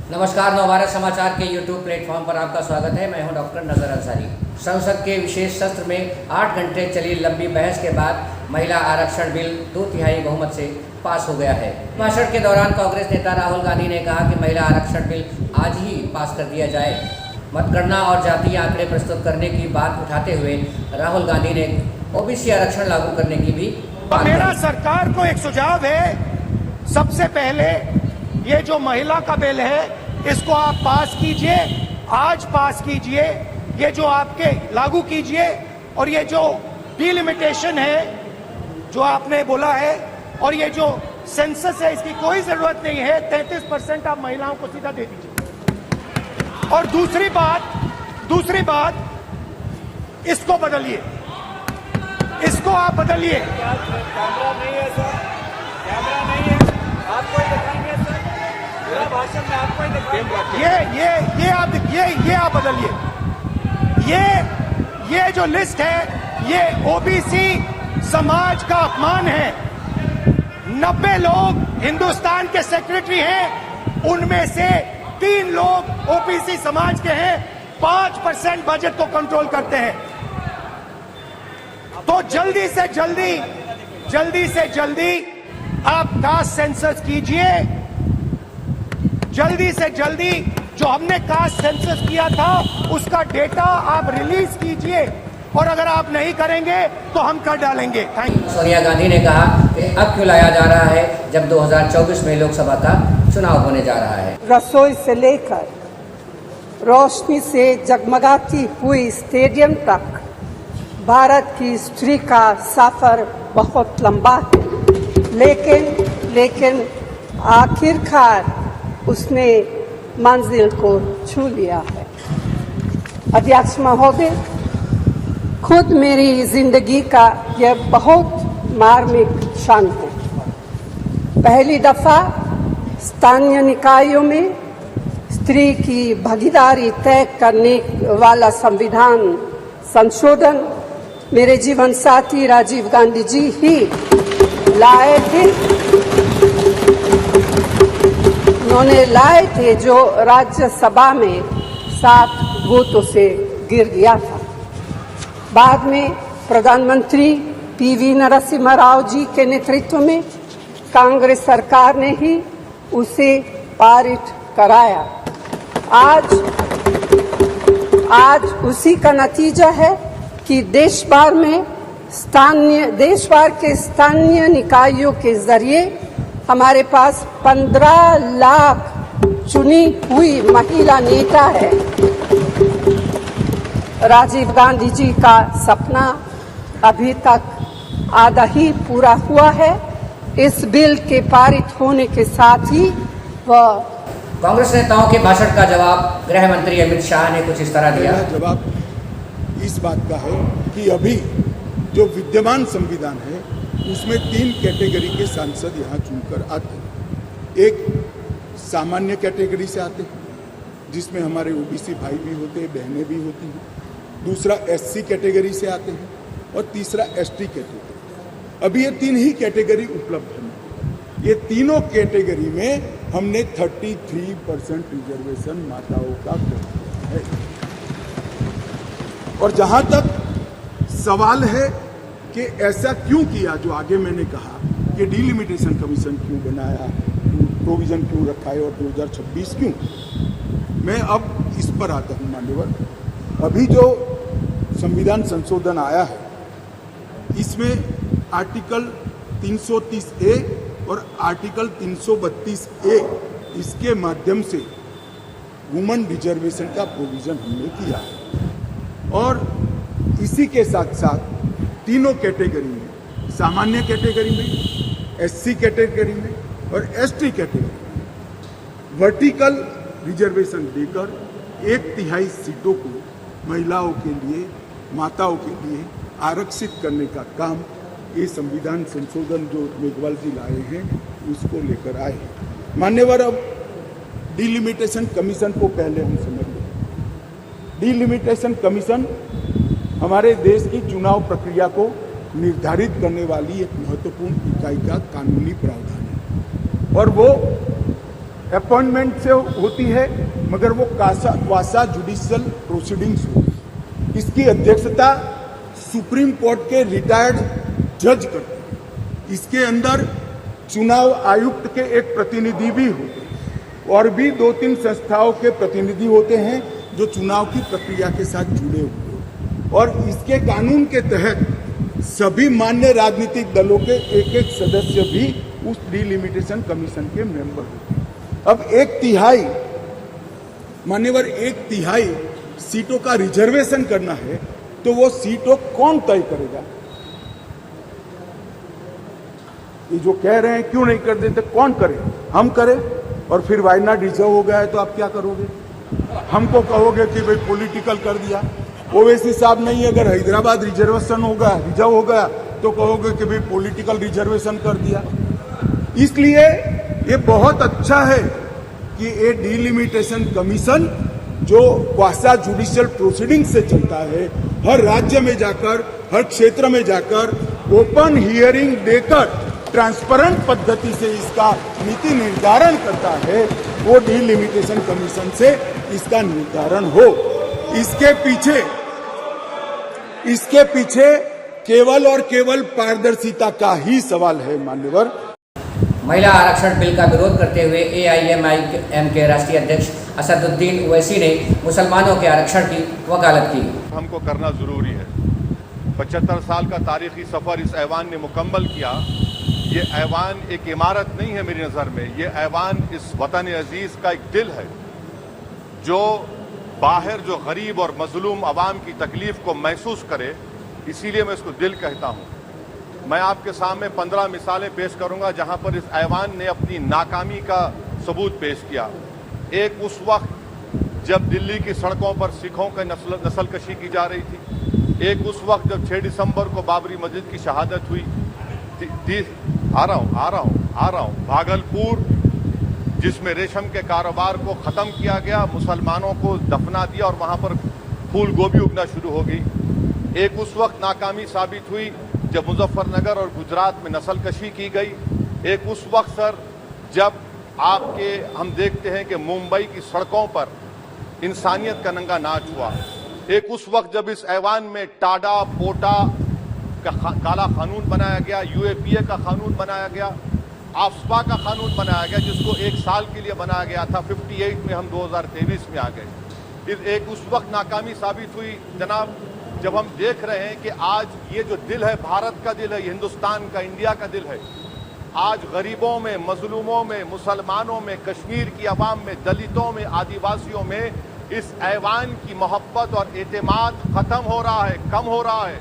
नमस्कार, नवभारत समाचार के यूट्यूब प्लेटफॉर्म पर आपका स्वागत है। मैं हूं डॉक्टर नजर अंसारी। संसद के विशेष सत्र में 8 घंटे चली लंबी बहस के बाद महिला आरक्षण बिल 2/3 बहुमत से पास हो गया है। भाषण के दौरान कांग्रेस नेता राहुल गांधी ने कहा कि महिला आरक्षण बिल आज ही पास कर दिया जाए। मतगणना और जातीय आंकड़े प्रस्तुत करने की बात उठाते हुए राहुल गांधी ने ओबीसी आरक्षण लागू करने की भी बात की। मेरा सरकार को एक सुझाव है, सबसे पहले ये जो महिला का बिल है इसको आप पास कीजिए, आज पास कीजिए, ये जो आपके लागू कीजिए। और ये जो डिलिमिटेशन है जो आपने बोला है और ये जो सेंसस है इसकी कोई जरूरत नहीं है। 33% आप महिलाओं को सीधा दे दीजिए। और दूसरी बात इसको बदलिए, इसको आप बदलिए। कैमरा नहीं है सर, कैमरा नहीं है, आपको ही दिखाएंगे सर, पूरा भाषण में आपको ही दिखाएंगे। ये आप बदलिए। ये जो लिस्ट है ये ओबीसी समाज का अपमान है। 90 लोग हिंदुस्तान के सेक्रेटरी हैं, उनमें से 3 लोग ओबीसी समाज के हैं। 5% बजट को कंट्रोल करते हैं। तो जल्दी से जल्दी आप कास्ट सेंसस कीजिए। जल्दी से जल्दी जो हमने कास्ट सेंसस किया था उसका डेटा आप रिलीज कीजिए, और अगर आप नहीं करेंगे तो हम कर डालेंगे। Thank you. सोनिया गांधी ने कहा कि अब क्यों लाया जा रहा है जब 2024 में लोकसभा का चुनाव होने जा रहा है। रसोई से लेकर रोशनी से जगमगाती हुई स्टेडियम तक भारत की स्त्री का सफर बहुत लंबा है, लेकिन आखिरकार उसने मंजिल को छू लिया है। अध्यक्ष महोदय, खुद मेरी जिंदगी का यह बहुत मार्मिक क्षण है। पहली दफा स्थानीय निकायों में स्त्री की भागीदारी तय करने वाला संविधान संशोधन मेरे जीवन साथी राजीव गांधी जी ही लाए थे। उन्होंने लाए थे जो राज्यसभा में 7 वोटों से गिर गया था। बाद में प्रधानमंत्री पीवी नरसिम्हा राव जी के नेतृत्व में कांग्रेस सरकार ने ही उसे पारित कराया। आज उसी का नतीजा है कि देश भर के स्थानीय निकायों के जरिए हमारे पास 15 लाख चुनी हुई महिला नेता है। राजीव गांधी जी का सपना अभी तक आधा ही पूरा हुआ है। इस बिल के पारित होने के साथ ही वह कांग्रेस नेताओं के भाषण का जवाब गृह मंत्री अमित शाह ने कुछ इस तरह दिया। जवाब इस बात का है कि अभी जो विद्यमान संविधान है उसमें 3 कैटेगरी के सांसद यहाँ चुनकर आते हैं। एक सामान्य कैटेगरी से आते हैं जिसमें हमारे ओबीसी भाई भी होते हैं, बहनें भी होती हैं। दूसरा एससी कैटेगरी से आते हैं और तीसरा एसटी कैटेगरी। अभी ये 3 ही कैटेगरी उपलब्ध है। ये तीनों कैटेगरी में हमने 33% रिजर्वेशन माताओं का कर दिया है। और जहां तक सवाल है कि ऐसा क्यों किया, जो आगे मैंने कहा कि डिलिमिटेशन कमीशन क्यों बनाया, प्रोविजन क्यों रखा है और 2026 क्यों, मैं अब इस पर आता हूं। मान्यवर, अभी जो संविधान संशोधन आया है इसमें आर्टिकल 330A और आर्टिकल 332A इसके माध्यम से वुमेन रिजर्वेशन का प्रोविजन हमने किया है। और इसी के साथ साथ तीनों कैटेगरी में, सामान्य कैटेगरी में, एससी कैटेगरी में और एसटी कैटेगरी में वर्टिकल रिजर्वेशन देकर 1/3 सीटों को महिलाओं के लिए, माताओं के लिए आरक्षित करने का काम ये संविधान संशोधन जो मेघवाल जी लाए हैं उसको लेकर आए हैं। मान्यवर, अब डिलिमिटेशन कमीशन को पहले हम समझ लें। डिलिमिटेशन कमीशन हमारे देश की चुनाव प्रक्रिया को निर्धारित करने वाली एक महत्वपूर्ण इकाई का कानूनी प्रावधान है और वो अपॉइंटमेंट से होती है, मगर वो क्वासा जुडिशियल प्रोसीडिंग्स होती है। इसकी अध्यक्षता सुप्रीम कोर्ट के रिटायर्ड जज करते हैं। इसके अंदर चुनाव आयुक्त के एक प्रतिनिधि भी होते हैं और भी 2-3 संस्थाओं के प्रतिनिधि होते हैं जो चुनाव की प्रक्रिया के साथ जुड़े हुए हैं। और इसके कानून के तहत सभी मान्य राजनीतिक दलों के एक सदस्य भी उस डिलिमिटेशन कमीशन के मेंबर होते हैं। अब 1/3 मान्यवर 1/3 सीटों का रिजर्वेशन करना है, तो वो सीटों कौन तय करेगा? ये जो कह रहे हैं क्यों नहीं कर देते, कौन करे? हम करें। और फिर वायनाड रिजर्व हो गया है तो आप क्या करोगे? हमको कहोगे कि भाई पॉलिटिकल कर दिया। ओवैसी साहब नहीं, अगर हैदराबाद रिजर्वेशन होगा, रिजर्व हो गया, तो कहोगे कि भाई पॉलिटिकल रिजर्वेशन कर दिया। इसलिए ये बहुत अच्छा है कि ये डिलिमिटेशन कमीशन जो क्वासा जुडिशियल प्रोसीडिंग से चलता है, हर राज्य में जाकर, हर क्षेत्र में जाकर ओपन हियरिंग देकर ट्रांसपेरेंट पद्धति से इसका नीति निर्धारण करता है, वो डिलिमिटेशन कमीशन से इसका निर्धारण हो। इसके पीछे केवल और केवल पारदर्शिता का ही सवाल है मान्यवर। महिला आरक्षण बिल का विरोध करते हुए AIMIM के राष्ट्रीय अध्यक्ष असदुद्दीन ओवैसी ने मुसलमानों के आरक्षण की वकालत की। हमको करना जरूरी है। 75 साल का तारीखी सफर इस ऐवान ने मुकम्मल किया। ये ऐवान एक इमारत नहीं है मेरी नज़र में, ये ऐवान इस वतन अजीज़ का एक दिल है जो बाहर जो गरीब और मजलूम आवाम की तकलीफ को महसूस करे, इसीलिए मैं इसको दिल कहता हूँ। मैं आपके सामने 15 मिसालें पेश करूंगा जहां पर इस ऐवान ने अपनी नाकामी का सबूत पेश किया। एक उस वक्त जब दिल्ली की सड़कों पर सिखों की नस्लकशी की जा रही थी। एक उस वक्त जब 6 दिसंबर को बाबरी मस्जिद की शहादत हुई। आ रहा हूं भागलपुर जिसमें रेशम के कारोबार को ख़त्म किया गया, मुसलमानों को दफना दिया और वहां पर फूल गोभी उगना शुरू हो गई। एक उस वक्त नाकामी साबित हुई जब मुजफ्फरनगर और गुजरात में नस्लकशी की गई। एक उस वक्त सर जब हम देखते हैं कि मुंबई की सड़कों पर इंसानियत का नंगा नाच हुआ। एक उस वक्त जब इस ऐवान में टाडा पोटा का काला कानून बनाया गया, UAPA का कानून बनाया गया, आफ्सपा का कानून बनाया गया जिसको 1 साल के लिए बनाया गया था। 58 में हम 2023 में आ गए। एक उस वक्त नाकामी साबित हुई जनाब जब हम देख रहे हैं कि आज ये जो दिल है, भारत का दिल है, हिंदुस्तान का, इंडिया का दिल है, आज गरीबों में, मजलूमों में, मुसलमानों में, कश्मीर की आवाम में, दलितों में, आदिवासियों में इस ऐवान की मोहब्बत और एतमाद खत्म हो रहा है, कम हो रहा है।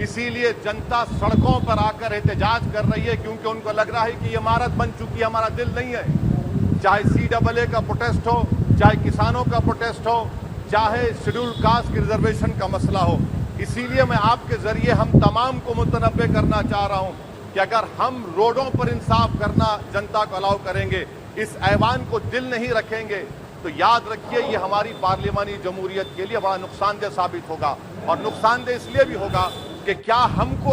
इसीलिए जनता सड़कों पर आकर एहतजाज कर रही है क्योंकि उनको लग रहा है कि ये इमारत बन चुकी है, हमारा दिल नहीं है। चाहे CAA का प्रोटेस्ट हो, चाहे किसानों का प्रोटेस्ट हो, चाहे शेड्यूल कास्ट की रिजर्वेशन का मसला हो। इसीलिए मैं आपके जरिए हम तमाम को मुतनब्बे करना चाह रहा हूं कि अगर हम रोडों पर इंसाफ करना जनता को अलाउ करेंगे, इस ऐवान को दिल नहीं रखेंगे, तो याद रखिए ये हमारी पार्लियामानी जमहूरियत के लिए बड़ा नुकसानदेह साबित होगा। और नुकसानदेह इसलिए भी होगा कि क्या हमको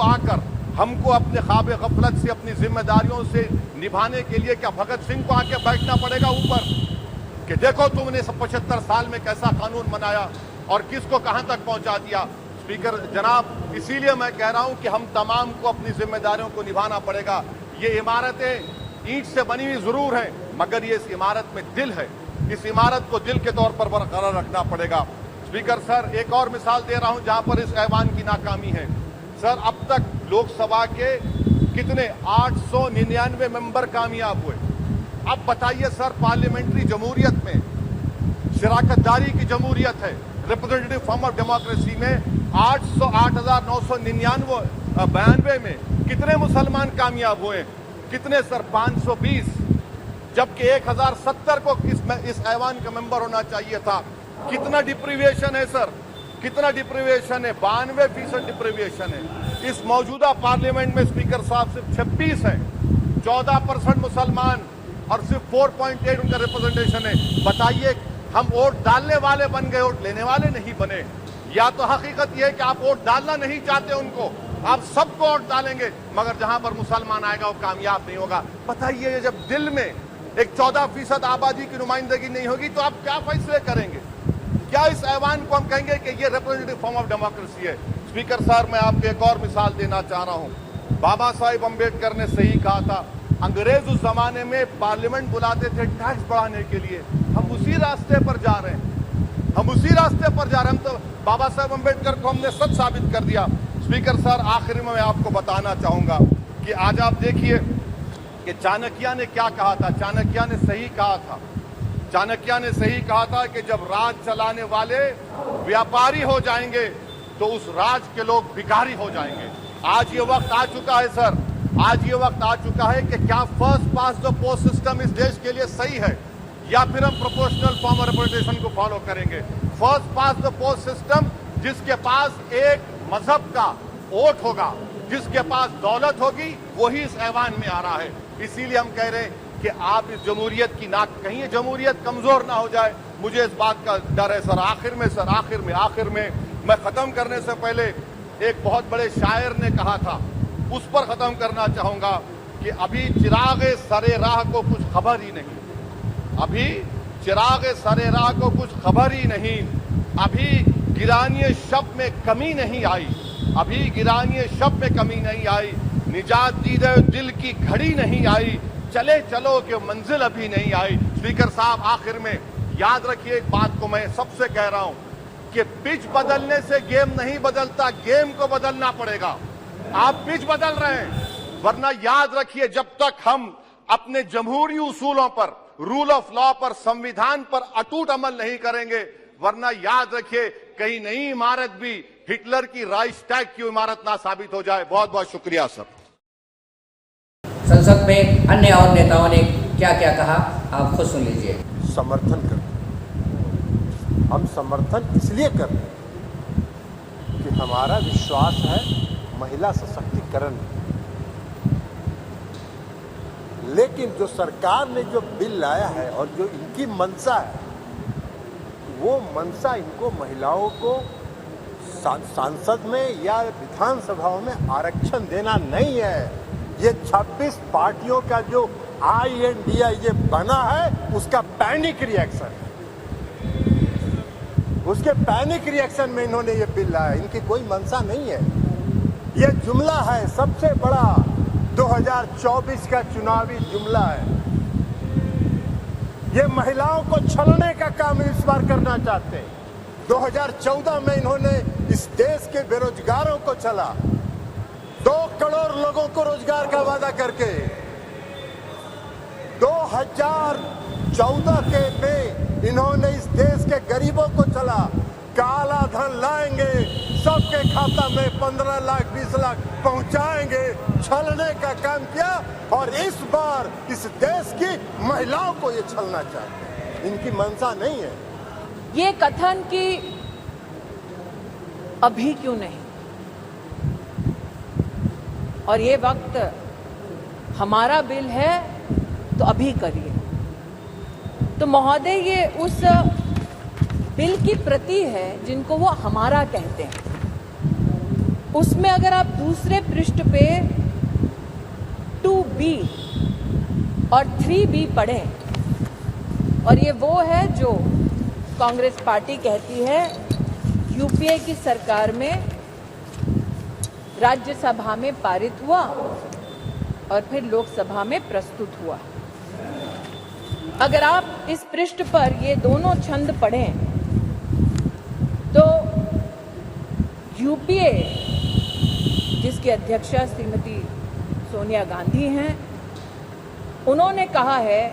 अपने ख्वाब गफलत से, अपनी जिम्मेदारियों से निभाने के लिए क्या भगत सिंह को आके बैठना पड़ेगा ऊपर कि देखो तुमने 75 साल में कैसा कानून बनाया और किसको कहां तक पहुंचा दिया। स्पीकर जनाब, इसीलिए मैं कह रहा हूं कि हम तमाम को अपनी जिम्मेदारियों को निभाना पड़ेगा। ये इमारतें ईंट से बनी हुई जरूर हैं, मगर ये इस इमारत में दिल है। इस इमारत को दिल के तौर पर बरकरार रखना पड़ेगा। स्पीकर सर, एक और मिसाल दे रहा हूं जहां पर इस ऐवान की नाकामी है। सर, अब तक लोकसभा के कितने 899 मेंबर कामयाब हुए। अब बताइए सर, पार्लियामेंट्री जमहूरियत में, शराकतदारी की जमहूरियत है, रिप्रेजेंटेटिव फॉर्म ऑफ डेमोक्रेसी में 808,999 में कितने मुसलमान कामयाब हुए? कितने सर? 520, जबकि 1070 को इस ऐवान का मेंबर होना चाहिए था। कितना डिप्रीविएशन है सर, कितना डिप्रीविएशन है? 92% डिप्रीविएशन है। इस मौजूदा पार्लियामेंट में स्पीकर साहब सिर्फ 26 है, 14% मुसलमान और सिर्फ 4.8 उनका रिप्रेजेंटेशन है। बताइए, हम वोट डालने वाले बन गए, वोट लेने वाले नहीं बने। या तो हकीकत यह है कि आप वोट डालना नहीं चाहते उनको, आप सबको वोट डालेंगे, मगर जहां पर मुसलमान आएगा वो कामयाब नहीं होगा। बताइए, जब दिल में एक 14% आबादी की नुमाइंदगी नहीं होगी तो आप क्या फैसले करेंगे? क्या इस ऐवान को हम कहेंगे कि ये रिप्रेजेंटेटिव फॉर्म ऑफ डेमोक्रेसी है? स्पीकर साहब, मैं आपको एक और मिसाल देना चाह रहा हूं। बाबा साहिब अम्बेडकर ने सही कहा था, अंग्रेज उस जमाने में पार्लियामेंट बुलाते थे टैक्स बढ़ाने के लिए। हम उसी रास्ते पर जा रहे हैं, हम उसी रास्ते पर जा रहे हैं। हम तो बाबा साहब अम्बेडकर को हमने सच साबित कर दिया। स्पीकर सर, आखिर में मैं आपको बताना चाहूंगा कि आज आप देखिए कि चाणक्य ने क्या कहा था। चाणक्य ने सही कहा था। चाणक्य ने सही कहा था कि जब राज चलाने वाले व्यापारी हो जाएंगे तो उस राज के लोग भिखारी हो जाएंगे। आज ये वक्त आ चुका है सर, आज ये वक्त आ चुका है कि क्या first pass the post system इस देश के लिए सही है या फिर हम प्रोपोर्शनल फॉर्म ऑफ रिप्रेजेंटेशन को फॉलो करेंगे। First pass the post system, जिसके पास एक मजहब का वोट होगा, जिसके पास दौलत होगी, वही इस ऐवान में आ रहा है। इसीलिए हम कह रहे हैं कि आप इस जमहूरियत की नाक, कहीं ये जमहूरियत कमजोर ना हो जाए, मुझे इस बात का डर है सर। आखिर में मैं खत्म करने से पहले एक बहुत बड़े शायर ने कहा था, उस पर खत्म करना चाहूंगा कि अभी चिरागे सरे राह को कुछ खबर ही नहीं, अभी चिरागे सरे राह को कुछ खबर ही नहीं, अभी गिरानिए शब में कमी नहीं आई, अभी गिरानिए शब में कमी नहीं आई, निजात दीदे दिल की घड़ी नहीं आई, चले चलो कि मंजिल अभी नहीं आई। स्पीकर साहब, आखिर में याद रखिए एक बात को मैं सबसे कह रहा हूं कि पिच बदलने से गेम नहीं बदलता, गेम को बदलना पड़ेगा। आप पिच बदल रहे हैं, वरना याद रखिए जब तक हम अपने जमहूरी उसूलों पर, रूल ऑफ लॉ पर, संविधान पर अटूट अमल नहीं करेंगे, वरना याद रखिए कहीं नई इमारत भी हिटलर की राइक्सटैग की इमारत ना साबित हो जाए। बहुत बहुत शुक्रिया सर। संसद में अन्य और नेताओं ने क्या क्या कहा, आप खुद सुन लीजिए। समर्थन करते हैं, हम समर्थन इसलिए करते हैं कि हमारा विश्वास है महिला सशक्तिकरण में। लेकिन जो सरकार ने जो बिल लाया है और जो इनकी मंशा है, वो मंशा इनको महिलाओं को सांसद में या विधानसभाओं में आरक्षण देना नहीं है। ये 26 पार्टियों का जो INDA ये बना है, उसका पैनिक रिएक्शन है। उसके पैनिक रिएक्शन में इन्होंने ये बिल लाया। इनकी कोई मंशा नहीं है। ये जुमला है, सबसे बड़ा 2024 का चुनावी जुमला है। ये महिलाओं को छलने का काम इस बार करना चाहते हैं। 2014 में इन्होंने इस देश के बेरोजगारों को छला, 2 करोड़ लोगों को रोजगार का वादा करके। 2014 के में इन्होंने इस देश के गरीबों को छला, काला धन लाएंगे, सबके खाता में 15 लाख 20 लाख पहुंचाएंगे, छलने का काम किया। और इस बार इस देश की महिलाओं को ये छलना चाहते हैं। इनकी मंशा नहीं है। ये कथन कि अभी क्यों नहीं, और ये वक्त हमारा बिल है तो अभी करिए, तो महोदय ये उस बिल की प्रति है जिनको वो हमारा कहते हैं। उसमें अगर आप दूसरे पृष्ठ पे 2B और 3B पढ़ें, और ये वो है जो कांग्रेस पार्टी कहती है यूपीए की सरकार में राज्यसभा में पारित हुआ और फिर लोकसभा में प्रस्तुत हुआ। अगर आप इस पृष्ठ पर ये दोनों छंद पढ़ें तो यूपीए, जिसकी अध्यक्षा श्रीमती सोनिया गांधी हैं, उन्होंने कहा है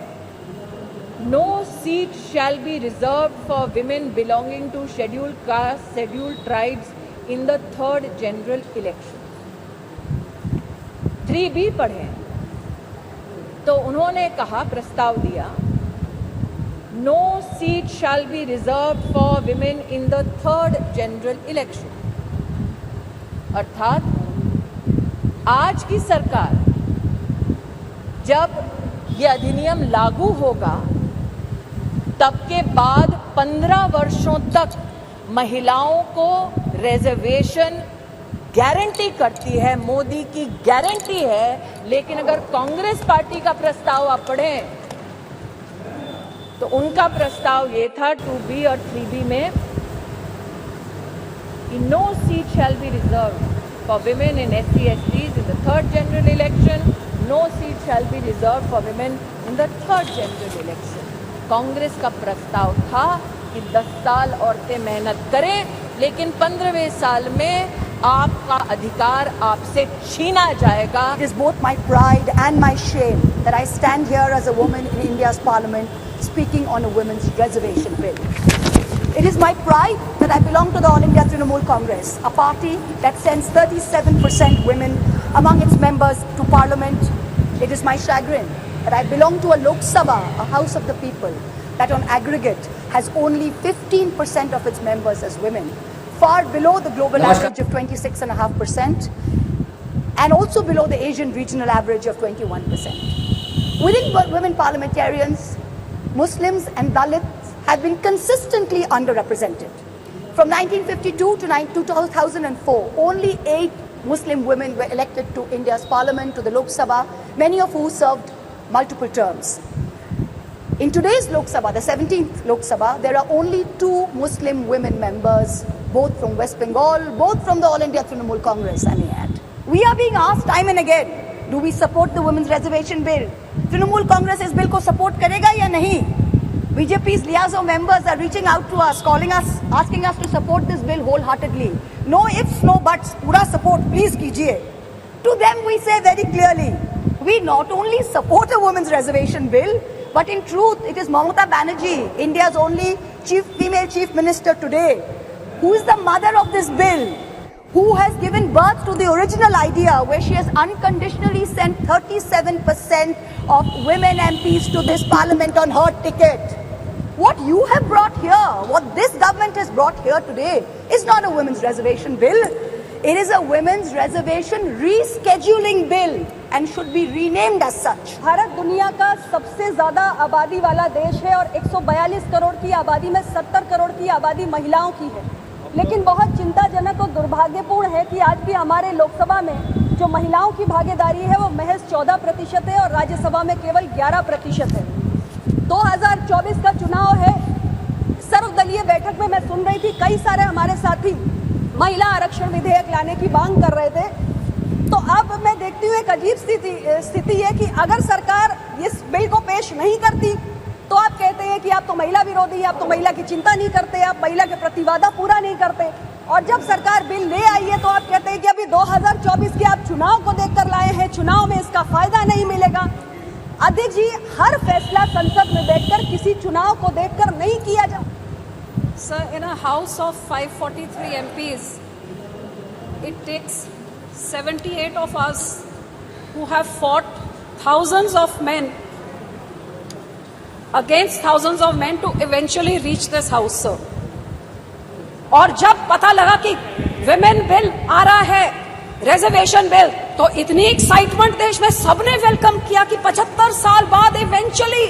no seat shall be reserved for women belonging to scheduled caste, scheduled tribes in the 3rd general election। 3B पढ़ें तो उन्होंने कहा, प्रस्ताव दिया, no seat shall be reserved for women in the 3rd general election। अर्थात आज की सरकार जब ये अधिनियम लागू होगा तब के बाद 15 वर्षों तक महिलाओं को रिजर्वेशन गारंटी करती है, मोदी की गारंटी है। लेकिन अगर कांग्रेस पार्टी का प्रस्ताव आप पढ़ें तो उनका प्रस्ताव ये था 2B और 3B में कि no seat shall be reserved for women in SC/STs in the third general election, no seat shall be reserved for women in the third general election. Congress का प्रस्ताव था कि 10 साल औरतें मेहनत करें, लेकिन 15वें साल में आपका अधिकार आपसे छीना जाएगा. It is both my pride and my shame that I stand here as a woman in India's parliament speaking on a women's reservation bill. It is my pride that I belong to the All India Trinamool Congress, a party that sends 37% women among its members to parliament. It is my chagrin that I belong to a Lok Sabha, a house of the people, that on aggregate has only 15% of its members as women, far below the global average of 26.5% and also below the Asian regional average of 21%. Within women parliamentarians, Muslims and Dalits have been consistently underrepresented. From 1952 to 2004, only 8 Muslim women were elected to India's parliament, to the Lok Sabha, many of who served multiple terms. In today's Lok Sabha, the 17th Lok Sabha, there are only 2 Muslim women members, both from West Bengal, both from the All India Trinamool Congress, I may add. We are being asked time and again, do we support the women's reservation bill? Trinamool Congress इस bill को support करेगा या नहीं? BJP's liaison members are reaching out to us, calling us, asking us to support this bill wholeheartedly. No ifs, no buts, पूरा support, please कीजिए. To them we say very clearly, we not only support a women's reservation bill, but in truth it is Mamata Banerjee, India's only female chief minister today, who is the mother of this bill, who has given birth to the original idea where she has unconditionally sent 37% of women MPs to this parliament on her ticket. What you have brought here, what this government has brought here today is not a women's reservation bill. It is a women's reservation rescheduling bill and should be renamed as such. Bharat दुनिया का सबसे ज़्यादा आबादी वाला देश है और 142 करोड़ की आबादी में 70 करोड़ की आबादी महिलाओं की है. लेकिन बहुत चिंताजनक और दुर्भाग्यपूर्ण है कि आज भी हमारे लोकसभा में जो महिलाओं की भागीदारी है वो महज 14% है और राज्यसभा में केवल 11% है. 2024 का चुनाव है. सर्वदलीय बैठक में मैं सुन रही थी कई सारे हमारे साथी महिला आरक्षण विधेयक लाने की मांग कर रहे थे. तो अब मैं देखती हूँ एक अजीब स्थिति है कि अगर सरकार इस बिल को पेश नहीं करती तो आप कहते हैं कि आप तो महिला विरोधी हैं, आप तो महिला की चिंता नहीं करते, आप महिला के प्रतिवादा पूरा नहीं करते. और जब सरकार बिल ले आई है तो आप कहते हैं कि अभी 2024 के आप चुनाव को देखकर लाए हैं, चुनाव में इसका फायदा नहीं मिलेगा. अध्यक्ष जी, हर फैसला संसद में बैठकर किसी चुनाव को देखकर नहीं किया जाए. Sir, in a house of 543 MPs, it takes 78 of us who have fought thousands of men against thousands of men to eventually reach this house, sir. और जब पता लगा कि विमेन बिल आ रहा है, रिजर्वेशन बिल, तो इतनी एक्साइटमेंट देश में सबने वेलकम किया कि 75 साल बाद eventually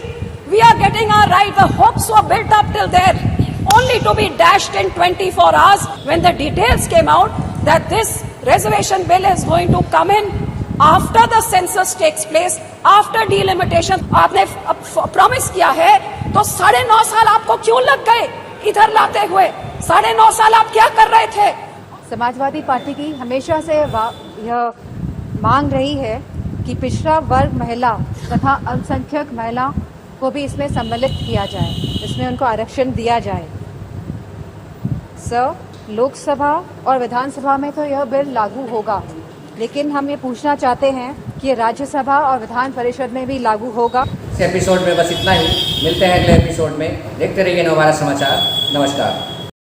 we are getting our right. The hopes were built up till there, only to be dashed in 24 hours when the details came out that this reservation bill is going to come in after the census takes place, after delimitation. आपने promise किया है तो 9.5 साल आपको क्यों लग गए इधर लाते हुए? 9.5 साल आप क्या कर रहे थे? समाजवादी पार्टी की हमेशा से यह मांग रही है कि पिछड़ा वर्ग महिला तथा अल्पसंख्यक महिला को भी इसमें सम्मिलित किया जाए, इसमें उनको आरक्षण दिया जाए. सर, लोकसभा और विधानसभा में तो यह बिल लागू होगा, लेकिन हम ये पूछना चाहते हैं कि राज्यसभा और विधान परिषद में भी लागू होगा. इस एपिसोड में बस इतना ही. मिलते हैं अगले एपिसोड में. देखते रहिए नवभारत समाचार. नमस्कार.